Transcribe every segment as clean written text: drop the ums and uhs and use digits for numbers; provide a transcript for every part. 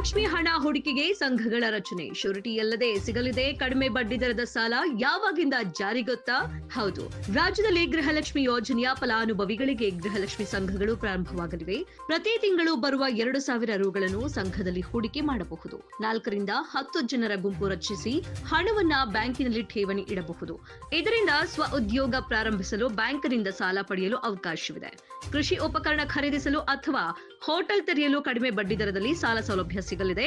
ಗೃಹಲಕ್ಷ್ಮಿ ಹಣ ಹೂಡಿಕೆಗೆ ಸಂಘಗಳ ರಚನೆ ಶ್ಯೂರಿಟಿ ಇಲ್ಲದೆ ಸಿಗಲಿದೆ ಕಡಿಮೆ ಬಡ್ಡಿ ದರದ ಸಾಲ ಯಾವಾಗಿಂದ ಜಾರಿ ಗೊತ್ತಾ? ಹೌದು, ರಾಜ್ಯದಲ್ಲಿ ಗೃಹಲಕ್ಷ್ಮಿ ಯೋಜನೆಯ ಫಲಾನುಭವಿಗಳಿಗೆ ಗೃಹಲಕ್ಷ್ಮಿ ಸಂಘಗಳು ಪ್ರಾರಂಭವಾಗಲಿವೆ. ಪ್ರತಿ ತಿಂಗಳು ಬರುವ 2,000 ರುಗಳನ್ನು ಸಂಘದಲ್ಲಿ ಹೂಡಿಕೆ ಮಾಡಬಹುದು. 4 ರಿಂದ 10 ಜನರ ಗುಂಪು ರಚಿಸಿ ಹಣವನ್ನ ಬ್ಯಾಂಕಿನಲ್ಲಿ ಠೇವಣಿ ಇಡಬಹುದು. ಇದರಿಂದ ಸ್ವ ಉದ್ಯೋಗ ಪ್ರಾರಂಭಿಸಲು ಬ್ಯಾಂಕಿನಿಂದ ಸಾಲ ಪಡೆಯಲು ಅವಕಾಶವಿದೆ. ಕೃಷಿ ಉಪಕರಣ ಖರೀದಿಸಲು ಅಥವಾ ಹೋಟೆಲ್ ತೆರೆಯಲು ಕಡಿಮೆ ಬಡ್ಡಿ ದರದಲ್ಲಿ ಸಾಲ ಸೌಲಭ್ಯ ಸಿಗಲಿದೆ.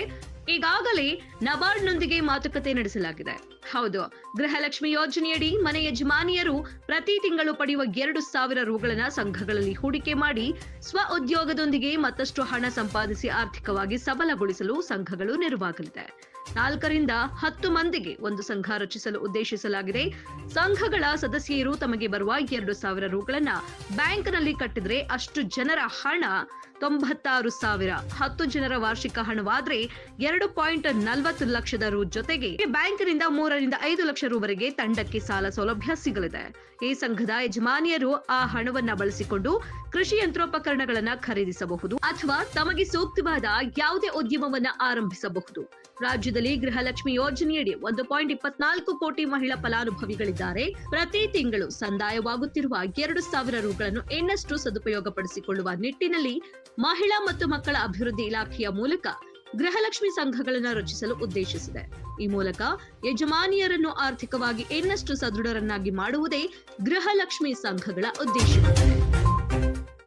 ಈಗಾಗಲೇ ನಬಾರ್ಡ್ನೊಂದಿಗೆ ಮಾತುಕತೆ ನಡೆಸಲಾಗಿದೆ. ಹೌದು, ಗೃಹಲಕ್ಷ್ಮಿ ಯೋಜನೆಯಡಿ ಮನೆ ಯಜಮಾನಿಯರು ಪ್ರತಿ ತಿಂಗಳು ಪಡೆಯುವ 2,000 ರುಗಳನ್ನ ಸಂಘಗಳಲ್ಲಿ ಹೂಡಿಕೆ ಮಾಡಿ ಸ್ವ ಉದ್ಯೋಗದೊಂದಿಗೆ ಮತ್ತಷ್ಟು ಹಣ ಸಂಪಾದಿಸಿ ಆರ್ಥಿಕವಾಗಿ ಸಬಲಗೊಳಿಸಲು ಸಂಘಗಳು ನೆರವಾಗಲಿದೆ. 4 ರಿಂದ 10 ಮಂದಿಗೆ ಒಂದು ಸಂಘ ರಚಿಸಲು ಉದ್ದೇಶಿಸಲಾಗಿದೆ. ಸಂಘಗಳ ಸದಸ್ಯರು ತಮಗೆ ಬರುವ 2,000 ರುಗಳನ್ನ ಬ್ಯಾಂಕ್ನಲ್ಲಿ ಕಟ್ಟಿದ್ರೆ ಅಷ್ಟು ಜನರ ಹಣ 96,000. 10 ಜನರ ವಾರ್ಷಿಕ ಹಣವಾದ್ರೆ 2.40 ಲಕ್ಷದ ರು ಜೊತೆಗೆ ಬ್ಯಾಂಕಿನಿಂದ 3 ರಿಂದ 5 ಲಕ್ಷ ರುವರೆಗೆ ತಂಡಕ್ಕೆ ಸಾಲ ಸೌಲಭ್ಯ ಸಿಗಲಿದೆ. ಈ ಸಂಘದ ಯಜಮಾನಿಯರು ಆ ಹಣವನ್ನ ಬಳಸಿಕೊಂಡು ಕೃಷಿ ಯಂತ್ರೋಪಕರಣಗಳನ್ನ ಖರೀದಿಸಬಹುದು ಅಥವಾ ತಮಗೆ ಸೂಕ್ತವಾದ ಯಾವುದೇ ಉದ್ಯಮವನ್ನ ಆರಂಭಿಸಬಹುದು. ರಾಜ್ಯದಲ್ಲಿ ಗೃಹಲಕ್ಷ್ಮಿ ಯೋಜನೆಯಡಿ 1.24 ಕೋಟಿ ಮಹಿಳಾ ಫಲಾನುಭವಿಗಳಿದ್ದಾರೆ. ಪ್ರತಿ ತಿಂಗಳು ಸಂದಾಯವಾಗುತ್ತಿರುವ 2,000 ರುಗಳನ್ನು ಇನ್ನಷ್ಟು ಸದುಪಯೋಗಪಡಿಸಿಕೊಳ್ಳುವ ನಿಟ್ಟಿನಲ್ಲಿ ಮಹಿಳಾ ಮತ್ತು ಮಕ್ಕಳ ಅಭಿವೃದ್ಧಿ ಇಲಾಖೆಯ ಮೂಲಕ ಗೃಹಲಕ್ಷ್ಮಿ ಸಂಘಗಳನ್ನು ರಚಿಸಲು ಉದ್ದೇಶಿಸಿದೆ. ಈ ಮೂಲಕ ಯಜಮಾನಿಯರನ್ನು ಆರ್ಥಿಕವಾಗಿ ಇನ್ನಷ್ಟು ಸದೃಢರನ್ನಾಗಿ ಮಾಡುವುದೇ ಗೃಹಲಕ್ಷ್ಮಿ ಸಂಘಗಳ ಉದ್ದೇಶವಾಗಿದೆ.